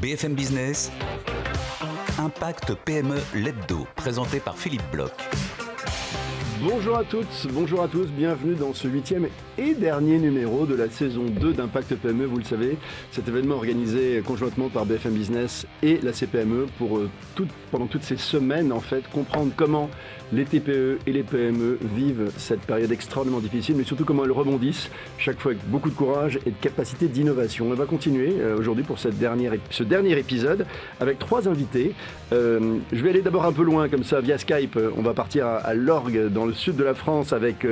BFM Business, Impact PME l'hebdo, présenté par Philippe Bloch. Bonjour à toutes, bonjour à tous, bienvenue dans ce 8e et dernier numéro de la saison 2 d'Impact PME. Vous le savez, cet événement organisé conjointement par BFM Business et la CPME pour pendant toutes ces semaines en fait, comprendre comment les TPE et les PME vivent cette période extraordinairement difficile, mais surtout comment elles rebondissent, chaque fois avec beaucoup de courage et de capacité d'innovation. On va continuer aujourd'hui pour ce dernier épisode avec 3 invités. Je vais aller d'abord un peu loin comme ça via Skype. On va partir à l'Orgue dans le sud de la France avec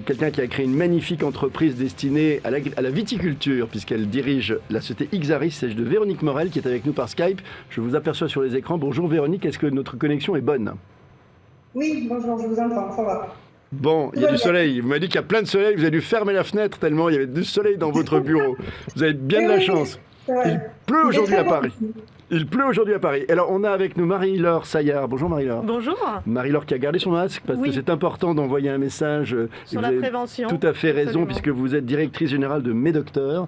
quelqu'un qui a créé une magnifique entreprise destinée à la viticulture puisqu'elle dirige la société Ixaris. C'est de Véronique Morel qui est avec nous par Skype. Je vous aperçois sur les écrans. Bonjour Véronique, est-ce que notre connexion est bonne ? Oui, bonjour, je vous entends, ça va. Bon, il y a du soleil. Vous m'avez dit qu'il y a plein de soleil. Vous avez dû fermer la fenêtre tellement il y avait du soleil dans votre bureau. Vous avez bien de la chance. Il pleut aujourd'hui à Paris. Il pleut aujourd'hui à Paris. Alors, on a avec nous Marie-Laure Saillard. Bonjour Marie-Laure. Bonjour. Marie-Laure qui a gardé son masque parce que c'est important d'envoyer un message. Sur la prévention. Tout à fait raison, Absolument. puisque vous êtes directrice générale de Médocteur,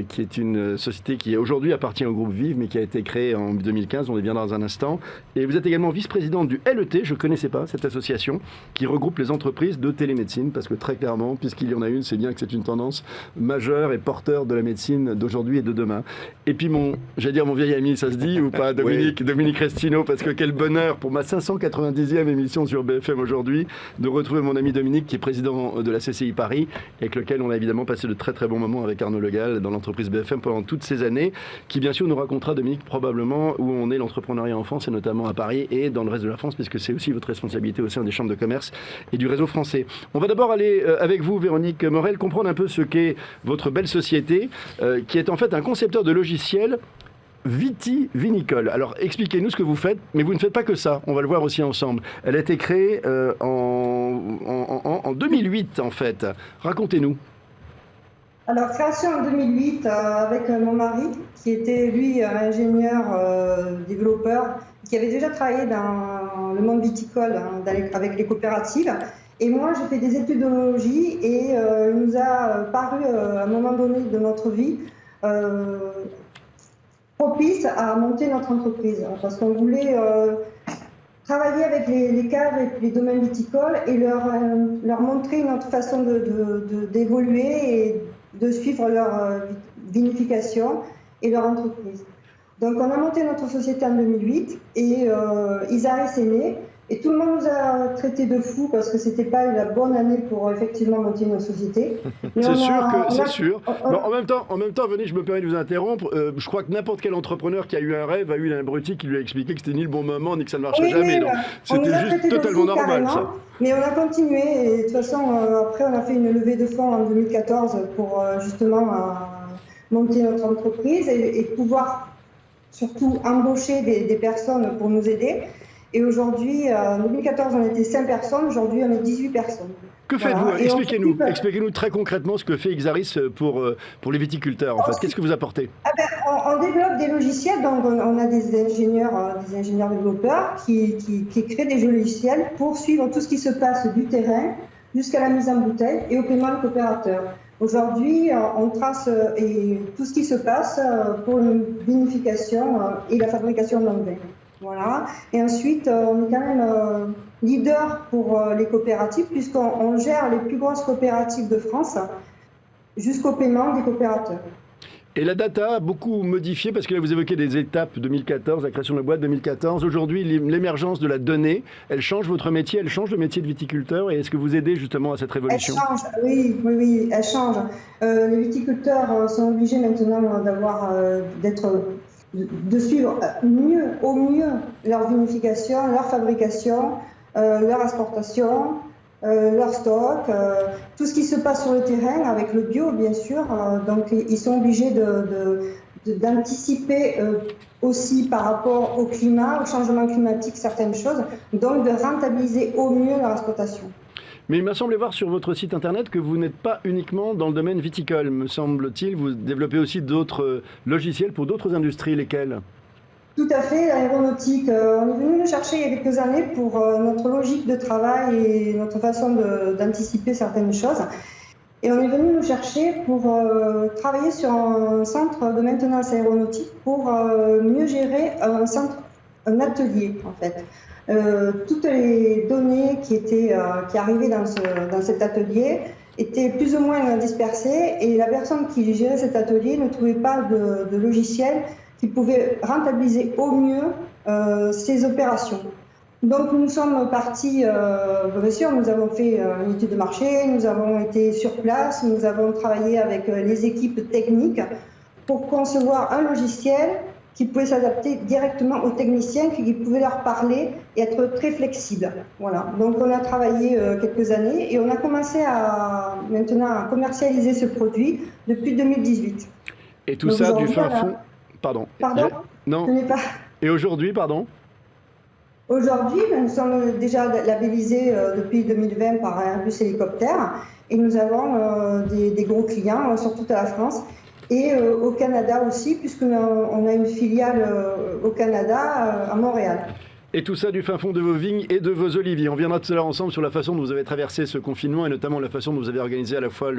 qui est une société qui aujourd'hui appartient au groupe Vive, mais qui a été créée en 2015. On y viendra dans un instant. Et vous êtes également vice-présidente du LET. Je ne connaissais pas cette association qui regroupe les entreprises de télémédecine, parce que très clairement, puisqu'il y en a une, c'est bien que c'est une tendance majeure et porteur de la médecine d'aujourd'hui et de demain. Et puis mon vieil ami, ça se dit ou pas, Dominique Restino, parce que quel bonheur pour ma 590e émission sur BFM aujourd'hui de retrouver mon ami Dominique qui est président de la CCI Paris et avec lequel on a évidemment passé de très très bons moments avec Arnaud Legal dans l'entreprise BFM pendant toutes ces années, qui bien sûr nous racontera, Dominique, probablement où on est l'entrepreneuriat en France et notamment à Paris et dans le reste de la France, puisque c'est aussi votre responsabilité au sein des chambres de commerce et du réseau français. On va d'abord aller avec vous, Véronique Morel, comprendre un peu ce qu'est votre belle société qui est en fait un concepteur de logiciels vitivinicole. Alors, expliquez-nous ce que vous faites, mais vous ne faites pas que ça, on va le voir aussi ensemble. Elle a été créée en 2008, en fait. Racontez-nous. Alors, création en 2008 avec mon mari, qui était, lui, ingénieur, développeur, qui avait déjà travaillé dans le monde viticole, avec les coopératives. Et moi, j'ai fait des études d'onologie et il nous a paru, à un moment donné de notre vie, propice à monter notre entreprise, parce qu'on voulait travailler avec les caves et les domaines viticoles et leur montrer notre façon d'évoluer et de suivre leur vinification et leur entreprise. Donc on a monté notre société en 2008 et Ixaris est né. Et tout le monde nous a traités de fous parce que c'était pas la bonne année pour effectivement monter nos sociétés. C'est sûr. Bon, en même temps, venez, je me permets de vous interrompre. Je crois que n'importe quel entrepreneur qui a eu un rêve a eu un abruti qui lui a expliqué que c'était ni le bon moment ni que ça ne marchait jamais. Donc, c'était juste totalement normal, ça. Mais on a continué et de toute façon, après, on a fait une levée de fonds en 2014 pour justement monter notre entreprise et pouvoir surtout embaucher des personnes pour nous aider. Et aujourd'hui, en 2014, on était 5 personnes, aujourd'hui, on est 18 personnes. Que faites-vous ? Expliquez-nous très concrètement ce que fait Ixaris pour les viticulteurs, en fait. Qu'est-ce que vous apportez ? On développe des logiciels, donc on a des ingénieurs développeurs qui créent des logiciels pour suivre tout ce qui se passe du terrain jusqu'à la mise en bouteille et au paiement de coopérateurs. Aujourd'hui, on trace tout ce qui se passe pour une vinification et la fabrication d'un vin. Voilà. Et ensuite, on est quand même leader pour les coopératives puisqu'on gère les plus grosses coopératives de France jusqu'au paiement des coopérateurs. Et la data a beaucoup modifié parce que là vous évoquez des étapes 2014, la création de la boîte 2014. Aujourd'hui, l'émergence de la donnée, elle change votre métier, elle change le métier de viticulteur. Et est-ce que vous aidez justement à cette révolution ? Elle change, oui, elle change. Les viticulteurs sont obligés maintenant de suivre au mieux leur vinification, leur fabrication, leur exportation, leur stock, tout ce qui se passe sur le terrain avec le bio bien sûr. Donc ils sont obligés d'anticiper aussi par rapport au climat, au changement climatique certaines choses, donc de rentabiliser au mieux leur exploitation. Mais il m'a semblé voir sur votre site internet que vous n'êtes pas uniquement dans le domaine viticole, me semble-t-il. Vous développez aussi d'autres logiciels pour d'autres industries, lesquelles ? Tout à fait, l'aéronautique. On est venu nous chercher il y a quelques années pour notre logique de travail et notre façon d'anticiper certaines choses. Et on est venu nous chercher pour travailler sur un centre de maintenance aéronautique pour mieux gérer un atelier en fait. Toutes les données qui arrivaient dans cet atelier étaient plus ou moins dispersées et la personne qui gérait cet atelier ne trouvait pas de logiciel qui pouvait rentabiliser au mieux ces opérations. Donc nous sommes partis, bien sûr, nous avons fait une étude de marché, nous avons été sur place, nous avons travaillé avec les équipes techniques pour concevoir un logiciel qui pouvait s'adapter directement aux techniciens, qui pouvaient leur parler et être très flexible. Voilà. Donc on a travaillé quelques années et on a commencé maintenant à commercialiser ce produit depuis 2018. Et tout donc ça du fin fond... Pardon. Pardon ? Non. Ce n'est pas... Et aujourd'hui, pardon ? Aujourd'hui, nous sommes déjà labellisés depuis 2020 par Airbus Hélicoptère et nous avons des gros clients sur toute la France et au Canada aussi, puisqu'on a une filiale au Canada, à Montréal. Et tout ça du fin fond de vos vignes et de vos oliviers. On viendra tout à l'heure ensemble sur la façon dont vous avez traversé ce confinement et notamment la façon dont vous avez organisé à la fois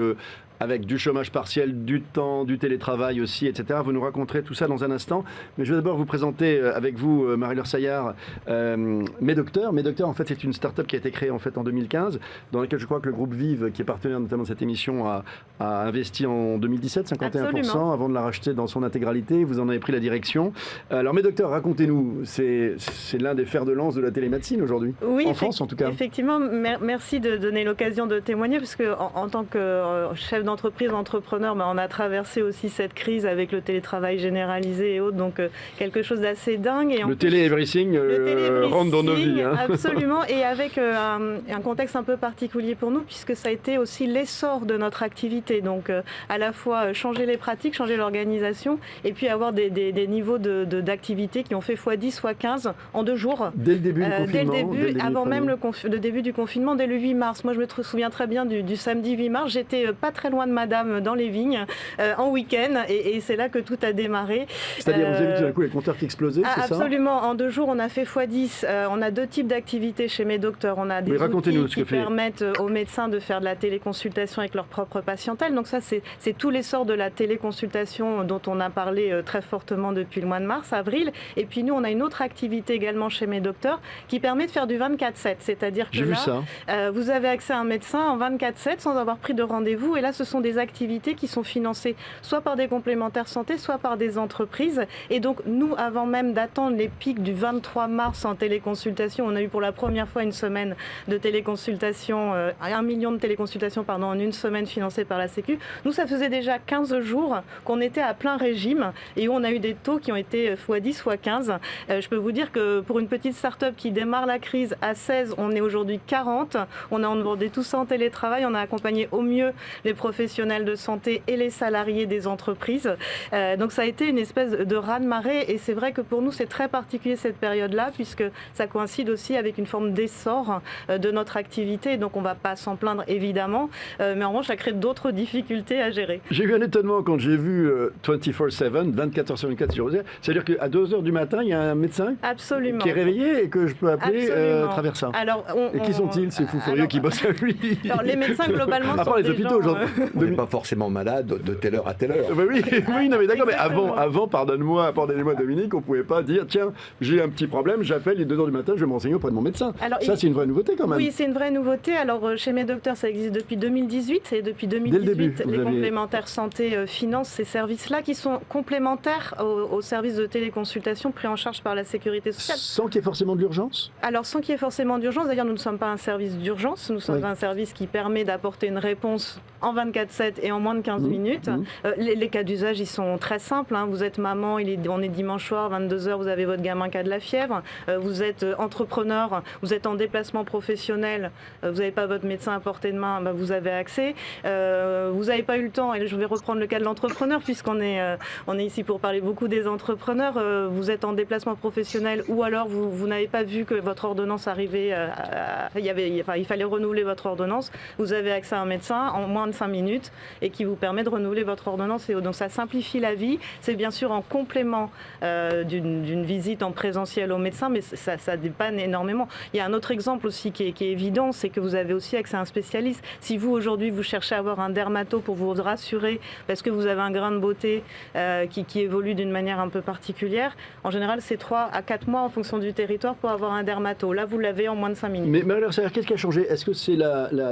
avec du chômage partiel, du temps, du télétravail aussi, etc. Vous nous raconterez tout ça dans un instant. Mais je vais d'abord vous présenter avec vous, Marie-Laure Saillard, Medocteur. Medocteur, en fait, c'est une start-up qui a été créée en fait en 2015, dans laquelle je crois que le groupe Vive, qui est partenaire notamment de cette émission, a investi en 2017, 51%, Absolument. Avant de la racheter dans son intégralité. Vous en avez pris la direction. Alors, Medocteur, racontez-nous, c'est l'un des fers de lance de la télémédecine aujourd'hui, en France en tout cas. Effectivement, merci de donner l'occasion de témoigner, parce qu'en tant que chef d'entreprise, entrepreneur, on a traversé aussi cette crise avec le télétravail généralisé et autres, donc quelque chose d'assez dingue. Et le télé-everything rentre dans nos vies. Hein. Absolument, et avec un contexte un peu particulier pour nous, puisque ça a été aussi l'essor de notre activité, donc à la fois changer les pratiques, changer l'organisation, et puis avoir des niveaux d'activité qui ont fait x10, x15 en 2 jours. Dès le début du confinement. Dès le début, avant même le début du confinement, dès le 8 mars. Moi, je me souviens très bien du samedi 8 mars. J'étais pas très loin de madame dans les vignes, en week-end, et c'est là que tout a démarré. C'est-à-dire, vous avez vu tout d'un coup les compteurs qui explosaient, c'est ça ? Absolument. En 2 jours, on a fait x10. On a 2 types d'activités chez Medocteur. On a des outils qui permettent aux médecins de faire de la téléconsultation avec leur propre patientèle. Donc ça, c'est tout l'essor de la téléconsultation dont on a parlé très fortement depuis le mois de mars, avril. Et puis nous, on a une autre activité également chez Medocteur qui permet de faire du 24/7, c'est-à-dire que là, vous avez accès à un médecin en 24/7 sans avoir pris de rendez-vous, et là ce sont des activités qui sont financées soit par des complémentaires santé, soit par des entreprises, et donc nous, avant même d'attendre les pics du 23 mars en téléconsultation, on a eu pour la première fois une semaine de téléconsultation, 1 million de téléconsultations en une semaine financées par la Sécu. Nous, ça faisait déjà 15 jours qu'on était à plein régime et où on a eu des taux qui ont été x10, x15. Je peux vous dire que pour une petite start-up qui démarre la crise à 16, on est aujourd'hui 40. On a onboardé tout ça en télétravail. On a accompagné au mieux les professionnels de santé et les salariés des entreprises. Donc ça a été une espèce de raz-de-marée, et c'est vrai que pour nous, c'est très particulier cette période-là, puisque ça coïncide aussi avec une forme d'essor de notre activité. Donc on ne va pas s'en plaindre, évidemment, mais en revanche, ça crée d'autres difficultés à gérer. J'ai eu un étonnement quand j'ai vu 24/7, 24 heures sur 24, c'est-à-dire qu'à 2 heures du matin, il y a un médecin Absolument. Qui est réveillé et que je peux appeler à travers ça. Alors, et qui sont-ils, ces fous furieux qui bossent avec lui? Alors, les médecins, globalement, sont les hôpitaux, gens... On n'est pas forcément malade de telle heure à telle heure. Oui, non, mais d'accord, mais avant, pardonnez-moi Dominique, on ne pouvait pas dire, tiens, j'ai un petit problème, j'appelle, il est 2 heures du matin, je vais me renseigner auprès de mon médecin. Alors, ça, c'est une vraie nouveauté quand même. Oui, c'est une vraie nouveauté. Alors, chez Medocteur, ça existe depuis 2018, et depuis 2018, les complémentaires santé financent ces services-là qui sont complémentaires aux services de téléconsultation pris en charge par la Sécurité sociale. Sans qu'il y ait forcément de l'urgence ? Alors, sans qu'il y ait forcément d'urgence. D'ailleurs, nous ne sommes pas un service d'urgence. Nous sommes un service qui permet d'apporter une réponse en 24/7 et en moins de 15 minutes. Les cas d'usage, ils sont très simples. Vous êtes maman, on est dimanche soir, 22h, vous avez votre gamin qui a de la fièvre. Vous êtes entrepreneur, vous êtes en déplacement professionnel, vous n'avez pas votre médecin à portée de main, vous avez accès. Vous n'avez pas eu le temps, et je vais reprendre le cas de l'entrepreneur, puisqu'on est ici pour parler beaucoup des entrepreneurs. Vous êtes en déplacement professionnel, ou alors vous n'avez pas vu que votre ordonnance arrivait, il fallait renouveler votre ordonnance, vous avez accès à un médecin en moins de 5 minutes et qui vous permet de renouveler votre ordonnance. Donc ça simplifie la vie. C'est bien sûr en complément d'une visite en présentiel au médecin, mais ça dépanne énormément. Il y a un autre exemple aussi qui est évident, c'est que vous avez aussi accès à un spécialiste. Si vous, aujourd'hui, vous cherchez à avoir un dermato pour vous rassurer parce que vous avez un grain de beauté qui évolue d'une manière un peu particulière, en général, c'est 3 à 4 mois en fonction du territoire pour avoir un dermato. Là, vous l'avez en moins de 5 minutes. Mais alors, qu'est-ce qui a changé? Est-ce que c'est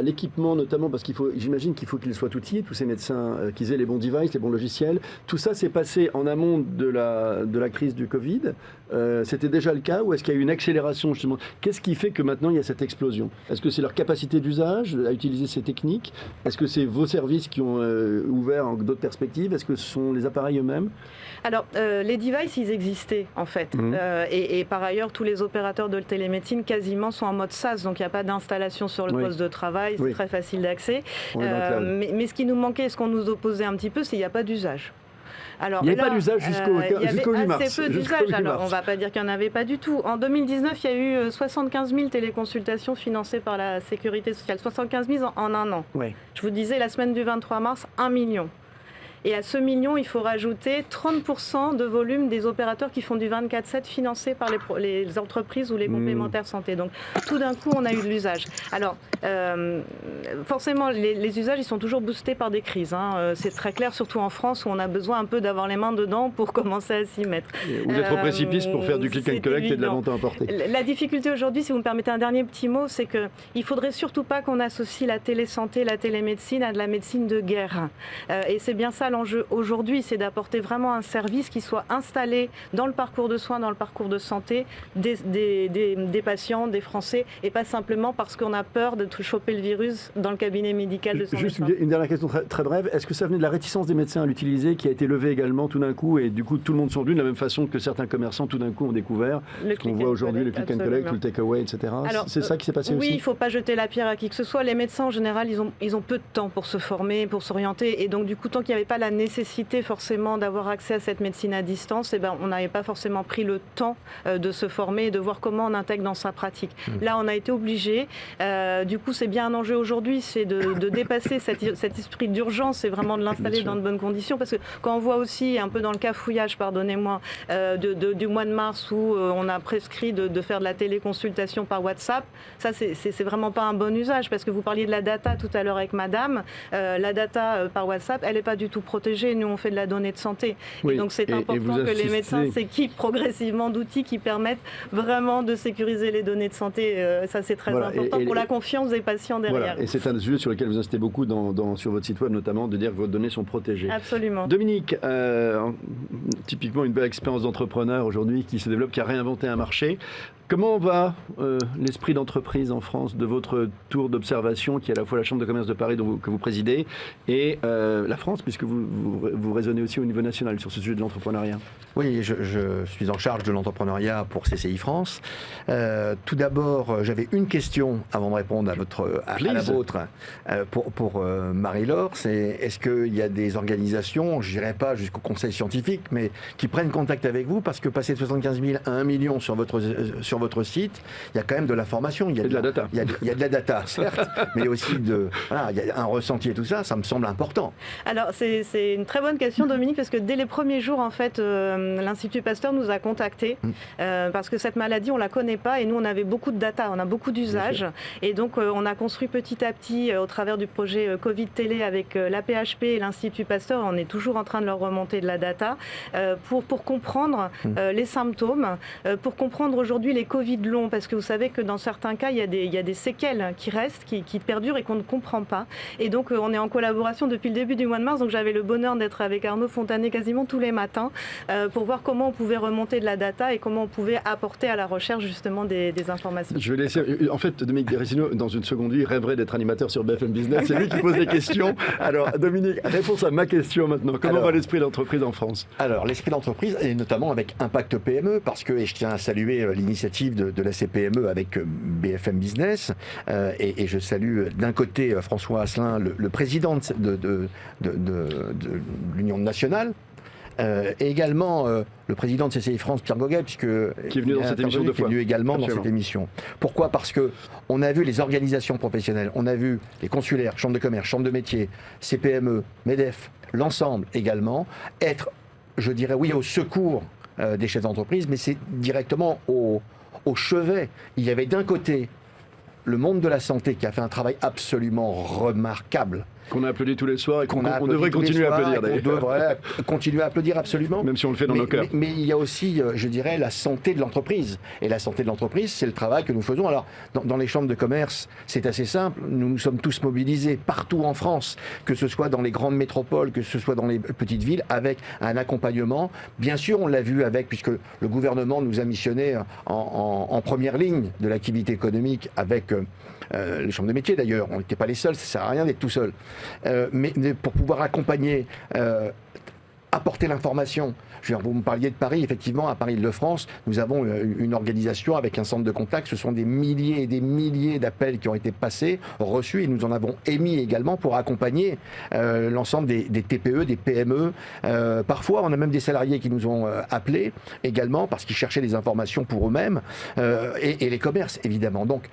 l'équipement, notamment, parce j'imagine qu'il faut qu'ils soient outillés, tous ces médecins, qu'ils aient les bons devices, les bons logiciels. Tout ça s'est passé en amont de la crise du Covid. C'était déjà le cas ou est-ce qu'il y a eu une accélération justement? Qu'est-ce qui fait que maintenant il y a cette explosion? Est-ce que c'est leur capacité d'usage à utiliser ces techniques? Est-ce que c'est vos services qui ont ouvert d'autres perspectives? Est-ce que ce sont les appareils eux-mêmes? Alors, les devices, ils existaient en fait. Et par ailleurs, tous les opérateurs de télémédecine quasiment sont en mode SaaS, donc il n'y a pas d'installation sur le poste de travail, c'est très facile d'accès. Mais ce qui nous manquait, ce qu'on nous opposait un petit peu, c'est qu'il n'y a pas d'usage. Alors, il n'y avait pas d'usage jusqu'au 8 mars. Assez peu d'usage, alors on ne va pas dire qu'il n'y en avait pas du tout. En 2019, il y a eu 75 000 téléconsultations financées par la Sécurité sociale. 75 000 en un an. Ouais. Je vous disais, la semaine du 23 mars, 1 million. Et à ce million, il faut rajouter 30% de volume des opérateurs qui font du 24/7 financés par les entreprises ou les complémentaires santé. Donc tout d'un coup, on a eu de l'usage. Alors, forcément, les usages, ils sont toujours boostés par des crises. C'est très clair, surtout en France, où on a besoin un peu d'avoir les mains dedans pour commencer à s'y mettre. Vous êtes au précipice pour faire du click and collect et de la vente à emporter. La difficulté aujourd'hui, si vous me permettez un dernier petit mot, c'est qu'il ne faudrait surtout pas qu'on associe la télésanté, la télémédecine à de la médecine de guerre. Et c'est bien ça l'enjeu aujourd'hui, c'est d'apporter vraiment un service qui soit installé dans le parcours de soins, dans le parcours de santé des patients, des Français, et pas simplement parce qu'on a peur de choper le virus dans le cabinet médical de son médecin. Juste une dernière question très brève. Est-ce que ça venait de la réticence des médecins à l'utiliser, qui a été levée également tout d'un coup, et du coup tout le monde s'en venu de la même façon que certains commerçants tout d'un coup ont découvert ce qu'on voit aujourd'hui, le click and collect, le take-away, etc. C'est ça qui s'est passé aussi? Oui, il ne faut pas jeter la pierre à qui que ce soit. Les médecins, en général, ils ont peu de temps pour se former, pour s'orienter, et donc du coup, tant qu'il n'y avait pas la nécessité forcément d'avoir accès à cette médecine à distance, on n'avait pas forcément pris le temps de se former et de voir comment on intègre dans sa pratique. Là, on a été obligé. Du coup, c'est bien un enjeu aujourd'hui, c'est de dépasser cet esprit d'urgence et vraiment de l'installer dans de bonnes conditions. Parce que quand on voit aussi, un peu dans le cafouillage, pardonnez-moi, du mois de mars où on a prescrit de faire de la téléconsultation par WhatsApp, ça, c'est vraiment pas un bon usage. Parce que vous parliez de la data tout à l'heure avec madame. La data par WhatsApp, elle n'est pas du tout protégée. Nous, on fait de la donnée de santé. Oui. Et donc, c'est important que les médecins s'équipent progressivement d'outils qui permettent vraiment de sécuriser les données de santé. Ça, c'est très important pour la confiance des patients derrière. Voilà. Et c'est un sujet sur lequel vous insistez beaucoup sur votre site web, notamment, de dire que vos données sont protégées. Absolument. Dominique, typiquement une belle expérience d'entrepreneur aujourd'hui qui se développe, qui a réinventé un marché. Comment va l'esprit d'entreprise en France de votre tour d'observation, qui est à la fois la Chambre de commerce de Paris que vous présidez, et la France, puisque vous raisonnez aussi au niveau national sur ce sujet de l'entrepreneuriat? Oui, je suis en charge de l'entrepreneuriat pour CCI France. Tout d'abord, j'avais une question avant de répondre à la vôtre pour Marie-Laure. C'est est-ce qu'il y a des organisations, je n'irai pas jusqu'au conseil scientifique, mais qui prennent contact avec vous, parce que passer de 75 000 à 1 million sur votre site, il y a quand même de la formation, il y a de la data. Il y a de la data, certes, mais aussi il y a un ressenti et tout ça, ça me semble important. Alors, c'est une très bonne question, Dominique, parce que dès les premiers jours, en fait, l'Institut Pasteur nous a contactés, parce que cette maladie, on ne la connaît pas, et nous, on avait beaucoup de data, on a beaucoup d'usages, et donc on a construit petit à petit, au travers du projet Covid Télé avec l'AP-HP et l'Institut Pasteur, on est toujours en train de leur remonter de la data, pour comprendre les symptômes, pour comprendre aujourd'hui les Covid longs, parce que vous savez que dans certains cas, il y a des séquelles qui restent, qui perdurent et qu'on ne comprend pas. Et donc, on est en collaboration depuis le début du mois de mars, donc j'avais le bonheur d'être avec Arnaud Fontanet quasiment tous les matins pour voir comment on pouvait remonter de la data et comment on pouvait apporter à la recherche justement des informations. Je vais laisser, en fait, Dominique Derricino, dans une seconde vie, rêverait d'être animateur sur BFM Business. C'est lui qui pose les questions. Alors, Dominique, réponse à ma question maintenant. Comment va l'esprit d'entreprise en France? Alors, l'esprit d'entreprise, et notamment avec Impact PME, parce que, et je tiens à saluer l'initiative de la CPME avec BFM Business, et je salue d'un côté François Asselin, le président de l'Union nationale, et également le président de CCI France, Pierre Gauguet, qui est venu dans cette émission deux fois. Qui est venu également dans cette émission. Pourquoi ? Parce que on a vu les organisations professionnelles, on a vu les consulaires, chambres de commerce, chambres de métiers, CPME, MEDEF, l'ensemble également, être, je dirais oui, au secours des chefs d'entreprise, mais c'est directement au chevet. Il y avait d'un côté le monde de la santé qui a fait un travail absolument remarquable. Qu'on a applaudi tous les soirs et qu'on devrait continuer à applaudir d'ailleurs. On devrait continuer à applaudir absolument. Même si on le fait dans nos cœurs. Mais il y a aussi, je dirais, la santé de l'entreprise. Et la santé de l'entreprise, c'est le travail que nous faisons. Alors, dans les chambres de commerce, c'est assez simple. Nous sommes tous mobilisés partout en France, que ce soit dans les grandes métropoles, que ce soit dans les petites villes, avec un accompagnement. Bien sûr, on l'a vu puisque le gouvernement nous a missionnés en première ligne de l'activité économique avec les chambres de métiers d'ailleurs. On n'était pas les seuls, ça ne sert à rien d'être tout seul. Mais pour pouvoir accompagner, apporter l'information. Vous me parliez de Paris, effectivement, à Paris-Île-de-France, nous avons une organisation avec un centre de contact. Ce sont des milliers et des milliers d'appels qui ont été passés, reçus, et nous en avons émis également pour accompagner l'ensemble des TPE, des PME. Parfois, on a même des salariés qui nous ont appelés également parce qu'ils cherchaient des informations pour eux-mêmes, et les commerces, évidemment. Donc,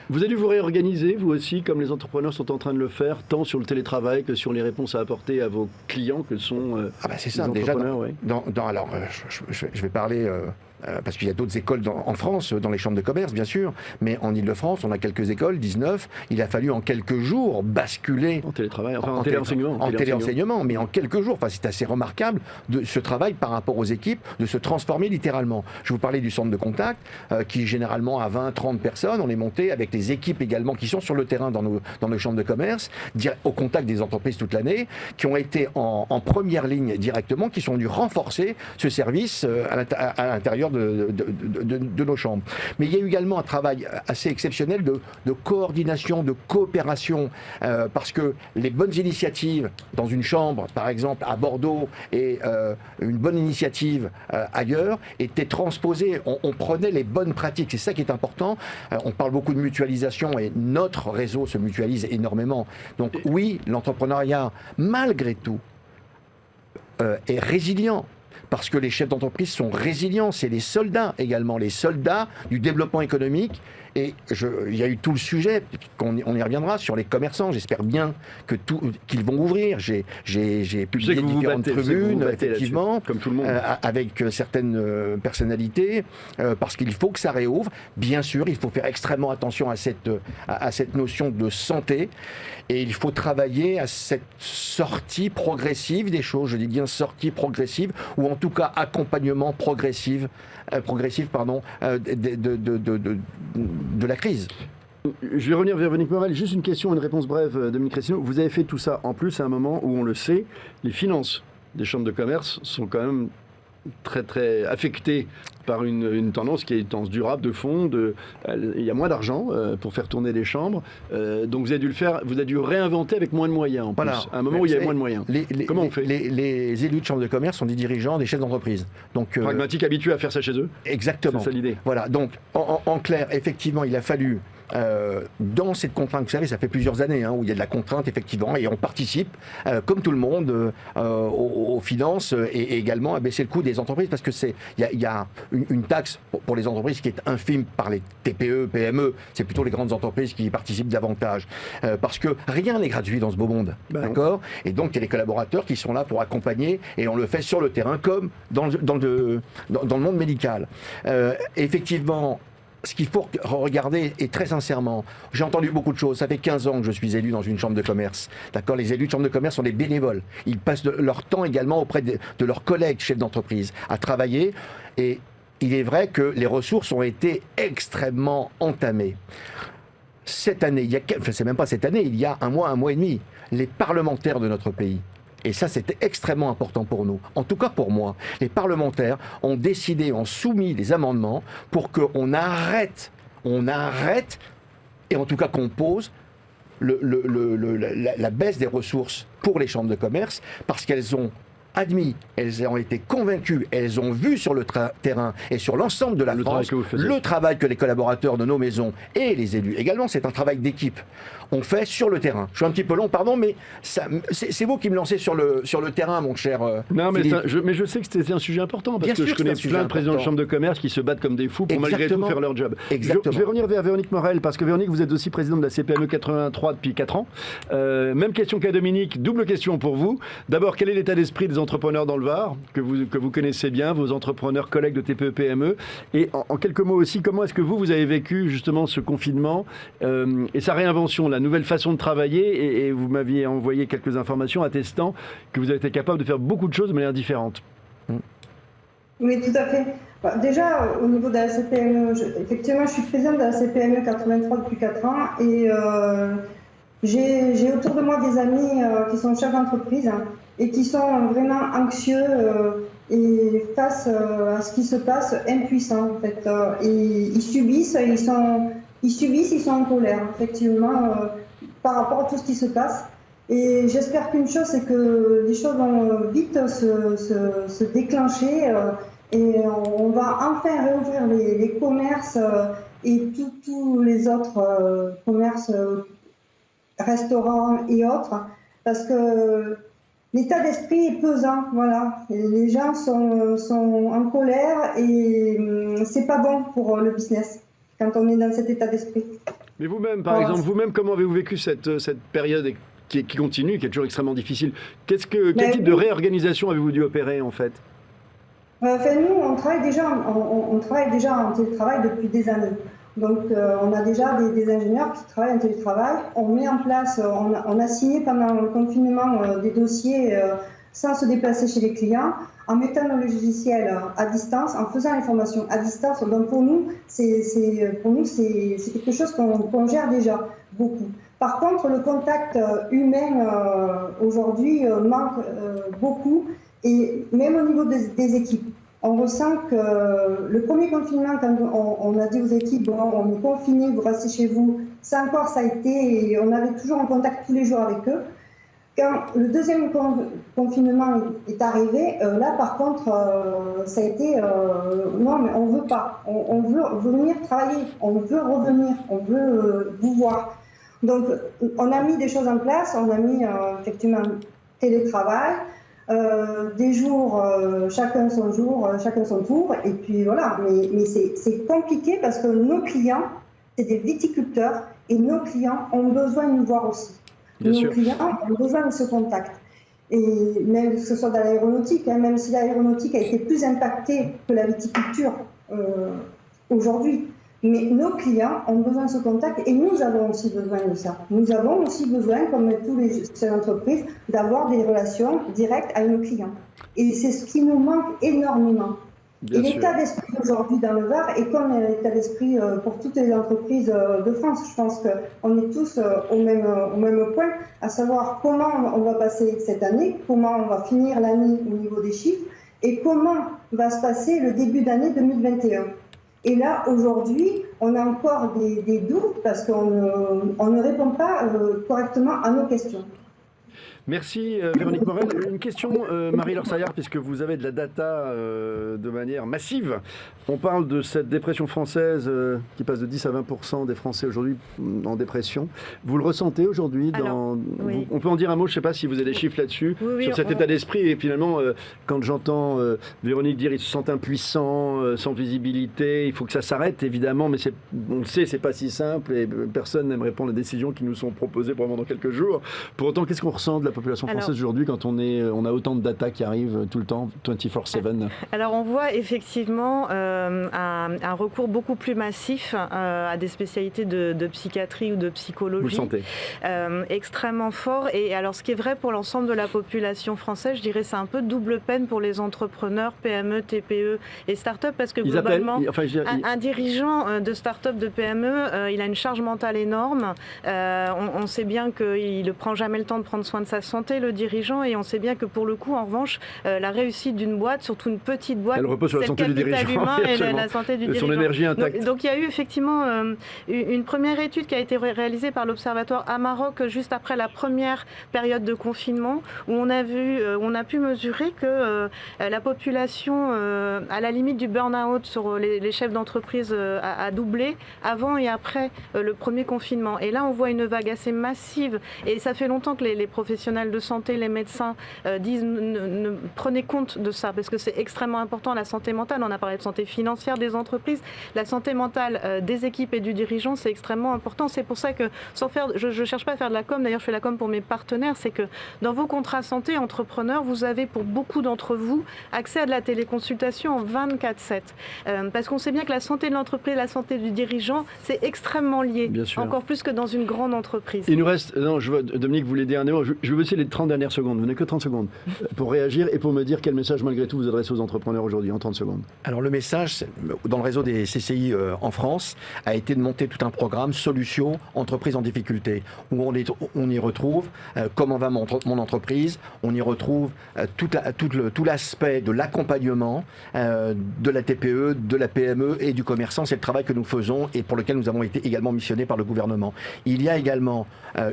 vous avez dû vous réorganiser, vous aussi, comme les entrepreneurs sont en train de le faire, tant sur le télétravail que sur les réponses à apporter à vos clients que sont c'est ça, les entrepreneurs. Déjà, alors, je vais parler... parce qu'il y a d'autres écoles en France, dans les chambres de commerce, bien sûr, mais en Ile-de-France, on a quelques écoles, 19. Il a fallu en quelques jours basculer... En télétravail, enfin en téléenseignement. En téléenseignement, mais en quelques jours. Enfin, c'est assez remarquable, ce travail par rapport aux équipes, de se transformer littéralement. Je vous parlais du centre de contact, qui généralement a 20-30 personnes. On est monté avec les équipes également qui sont sur le terrain dans nos chambres de commerce, au contact des entreprises toute l'année, qui ont été en première ligne directement, qui sont venus renforcer ce service à l'intérieur de nos chambres. Mais il y a eu également un travail assez exceptionnel de coordination, de coopération, parce que les bonnes initiatives dans une chambre, par exemple à Bordeaux, et une bonne initiative ailleurs, étaient transposées. On prenait les bonnes pratiques. C'est ça qui est important. On parle beaucoup de mutualisation et notre réseau se mutualise énormément. Donc oui, l'entrepreneuriat, malgré tout, est résilient. Parce que les chefs d'entreprise sont résilients, c'est les soldats également, les soldats du développement économique. Et il y a eu tout le sujet, on y reviendra, sur les commerçants. J'espère bien qu'ils vont ouvrir. J'ai publié différentes tribunes, effectivement, comme tout le monde, avec certaines personnalités, parce qu'il faut que ça réouvre. Bien sûr, il faut faire extrêmement attention à cette notion de santé, et il faut travailler à cette sortie progressive des choses. Je dis bien sortie progressive, ou en tout cas accompagnement progressif de la crise. Je vais revenir vers Véronique Morel. Juste une question, une réponse brève, Dominique Cressino. Vous avez fait tout ça en plus à un moment où, on le sait, les finances des chambres de commerce sont quand même très très affectées par une tendance qui est une tendance durable de fond. Il y a moins d'argent pour faire tourner les chambres. Donc vous avez dû le faire, vous avez dû réinventer avec moins de moyens en plus. À un moment où il y avait moins de moyens. Comment on fait ? Les élus de chambres de commerce sont des dirigeants, des chefs d'entreprise. Donc, pragmatiques, habitués à faire ça chez eux. Exactement. C'est ça l'idée. Voilà. Donc en clair, effectivement, il a fallu dans cette contrainte, vous savez, ça fait plusieurs années où il y a de la contrainte, effectivement, et on participe, comme tout le monde, aux finances et également à baisser le coût des entreprises, parce que il y a une taxe pour les entreprises qui est infime par les TPE, PME. C'est plutôt les grandes entreprises qui y participent davantage, parce que rien n'est gratuit dans ce beau monde, d'accord ? Et donc il y a les collaborateurs qui sont là pour accompagner, et on le fait sur le terrain comme dans le monde médical. Effectivement, ce qu'il faut regarder, et très sincèrement, j'ai entendu beaucoup de choses. Ça fait 15 ans que je suis élu dans une chambre de commerce. D'accord ? Les élus de chambre de commerce sont des bénévoles. Ils passent leur temps également auprès de leurs collègues chefs d'entreprise à travailler. Et il est vrai que les ressources ont été extrêmement entamées. Cette année, c'est même pas cette année, il y a un mois et demi, les parlementaires de notre pays, et ça c'était extrêmement important pour nous, en tout cas pour moi, les parlementaires ont décidé, ont soumis des amendements pour qu'on arrête, et en tout cas qu'on pose la baisse des ressources pour les chambres de commerce, parce qu'elles ont admis, elles ont été convaincues, elles ont vu sur le terrain et sur l'ensemble de la France le travail que les collaborateurs de nos maisons et les élus également, c'est un travail d'équipe. On fait sur le terrain. Je suis un petit peu long, pardon, mais c'est vous qui me lancez sur le terrain, mon cher Non, mais, Philippe. mais je sais que c'est un sujet important, parce que je connais plein de présidents de chambre de commerce qui se battent comme des fous pour malgré tout faire leur job. Exactement. Je vais revenir vers Véronique Morel, parce que Véronique, vous êtes aussi présidente de la CPME 83 depuis 4 ans. Même question qu'à Dominique, double question pour vous. D'abord, quel est l'état d'esprit des entrepreneurs dans le Var, que vous connaissez bien, vos entrepreneurs collègues de TPE-PME, et en quelques mots aussi, comment est-ce que vous avez vécu justement ce confinement et sa réinvention, la nouvelle façon de travailler, et vous m'aviez envoyé quelques informations attestant que vous avez été capable de faire beaucoup de choses de manière différente. Oui, tout à fait. Déjà, au niveau de la CPME, effectivement, je suis présidente de la CPME 83 depuis 4 ans, et j'ai autour de moi des amis qui sont chefs d'entreprise et qui sont vraiment anxieux et face à ce qui se passe, impuissants en fait. Et ils subissent, ils sont en colère, effectivement, par rapport à tout ce qui se passe. Et j'espère qu'une chose, c'est que les choses vont vite se déclencher et on va enfin réouvrir les commerces et tous les autres commerces, restaurants et autres, parce que l'état d'esprit est pesant, voilà. Et les gens sont en colère et c'est pas bon pour le business quand on est dans cet état d'esprit. Mais vous-même, par exemple, comment avez-vous vécu cette période qui continue, qui est toujours extrêmement difficile? Quel type de réorganisation avez-vous dû opérer en fait? Nous, on travaille déjà en télétravail depuis des années. Donc, on a déjà des ingénieurs qui travaillent en télétravail. On met en place, on a signé pendant le confinement des dossiers sans se déplacer chez les clients, en mettant nos logiciels à distance, en faisant les formations à distance. Donc, pour nous, c'est quelque chose qu'on gère déjà beaucoup. Par contre, le contact humain aujourd'hui manque beaucoup, et même au niveau des équipes. On ressent que le premier confinement, quand on a dit aux équipes, bon, on est confinés, vous restez chez vous, ça encore, ça a été, et on avait toujours un contact tous les jours avec eux. Quand le deuxième confinement est arrivé, là, par contre, ça a été, non, mais on ne veut pas. On veut venir travailler, on veut revenir, on veut vous voir. Donc, on a mis des choses en place, on a mis effectivement télétravail, des jours, chacun son jour, chacun son tour, et puis voilà. Mais c'est compliqué parce que nos clients, c'est des viticulteurs, et nos clients ont besoin de nous voir aussi. Nos clients ont besoin de ce contact. Et même que ce soit dans l'aéronautique, même si l'aéronautique a été plus impactée que la viticulture aujourd'hui. Mais nos clients ont besoin de ce contact, et nous avons aussi besoin de ça. Nous avons aussi besoin, comme tous les chefs d'entreprise, d'avoir des relations directes avec nos clients. Et c'est ce qui nous manque énormément. Et l'état d'esprit aujourd'hui dans le Var est comme l'état d'esprit pour toutes les entreprises de France. Je pense qu'on est tous au même point, à savoir comment on va passer cette année, comment on va finir l'année au niveau des chiffres, et comment va se passer le début d'année 2021. Et là, aujourd'hui, on a encore des doutes parce qu'on ne répond pas correctement à nos questions. Merci Véronique Morel. Une question, Marie-Laure Saillard, puisque vous avez de la data de manière massive. On parle de cette dépression française qui passe de 10 à 20% des Français aujourd'hui en dépression. Vous le ressentez aujourd'hui oui. On peut en dire un mot, je ne sais pas si vous avez des chiffres là-dessus, sur cet état d'esprit. Et finalement, quand j'entends Véronique dire qu'ils se sentent impuissants, sans visibilité, il faut que ça s'arrête évidemment, mais on le sait, c'est pas si simple et personne n'aimerait prendre les décisions qui nous sont proposées probablement dans quelques jours. Pour autant, qu'est-ce qu'on ressent de la population française aujourd'hui quand on a autant de data qui arrivent tout le temps, 24/7? Alors on voit effectivement un recours beaucoup plus massif à des spécialités de psychiatrie ou de psychologie. Vous le sentez extrêmement fort. Et alors ce qui est vrai pour l'ensemble de la population française, je dirais c'est un peu double peine pour les entrepreneurs, PME, TPE et start-up, parce que globalement, un dirigeant de start-up, de PME, il a une charge mentale énorme. On sait bien qu'il ne prend jamais le temps de prendre soin de sa santé, le dirigeant, et on sait bien que pour le coup, en revanche, la réussite d'une boîte, surtout une petite boîte, elle repose sur la santé du dirigeant humain et la santé du dirigeant. Son énergie intacte. Donc il y a eu effectivement une première étude qui a été réalisée par l'Observatoire à Maroc juste après la première période de confinement, où on a pu mesurer que la population, à la limite du burn-out sur les chefs d'entreprise, a doublé avant et après le premier confinement. Et là, on voit une vague assez massive, et ça fait longtemps que les professionnels de santé, les médecins disent prenez compte de ça, parce que c'est extrêmement important, la santé mentale. On a parlé de santé financière des entreprises, la santé mentale des équipes et du dirigeant, c'est extrêmement important. C'est pour ça que, je cherche pas à faire de la com, d'ailleurs je fais la com pour mes partenaires, c'est que dans vos contrats santé entrepreneurs, vous avez pour beaucoup d'entre vous accès à de la téléconsultation en 24/7. Parce qu'on sait bien que la santé de l'entreprise, la santé du dirigeant, c'est extrêmement lié, encore plus que dans une grande entreprise. Il nous reste, Dominique, vous voulez dire un mot, je vais vous laisser les 30 dernières secondes, vous n'avez que 30 secondes pour réagir et pour me dire quel message malgré tout vous adressez aux entrepreneurs aujourd'hui en 30 secondes. Alors le message, dans le réseau des CCI en France, a été de monter tout un programme Solutions Entreprises en difficulté, où on y retrouve comment va mon entreprise, on y retrouve tout l'aspect de l'accompagnement de la TPE, de la PME et du commerçant. C'est le travail que nous faisons et pour lequel nous avons été également missionnés par le gouvernement. Il y a également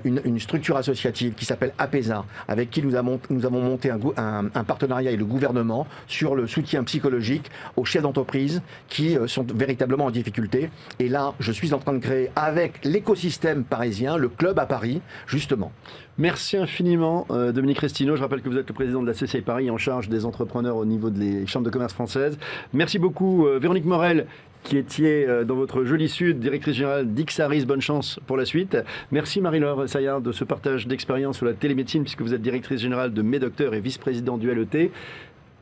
une structure associative qui s'appelle APESA, avec qui nous avons monté un partenariat avec le gouvernement sur le soutien psychologique aux chefs d'entreprise qui sont véritablement en difficulté. Et là, je suis en train de créer avec l'écosystème parisien, le club à Paris, justement. Merci infiniment, Dominique Restineau. Je rappelle que vous êtes le président de la CCI Paris en charge des entrepreneurs au niveau des chambres de commerce françaises. Merci beaucoup, Véronique Morel, qui étiez dans votre joli sud, directrice générale d'Ixaris. Bonne chance pour la suite. Merci Marie-Laure Saillard de ce partage d'expérience sur la télémédecine, puisque vous êtes directrice générale de Médocteur et vice-président du LET.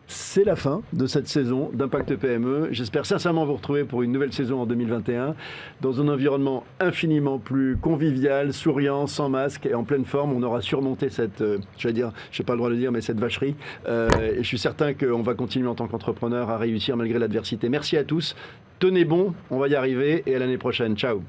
C'est la fin de cette saison d'Impact PME. J'espère sincèrement vous retrouver pour une nouvelle saison en 2021 dans un environnement infiniment plus convivial, souriant, sans masque et en pleine forme. On aura surmonté cette, je n'ai pas le droit de le dire, mais cette vacherie. Et je suis certain qu'on va continuer en tant qu'entrepreneur à réussir malgré l'adversité. Merci à tous. Tenez bon, on va y arriver et à l'année prochaine. Ciao.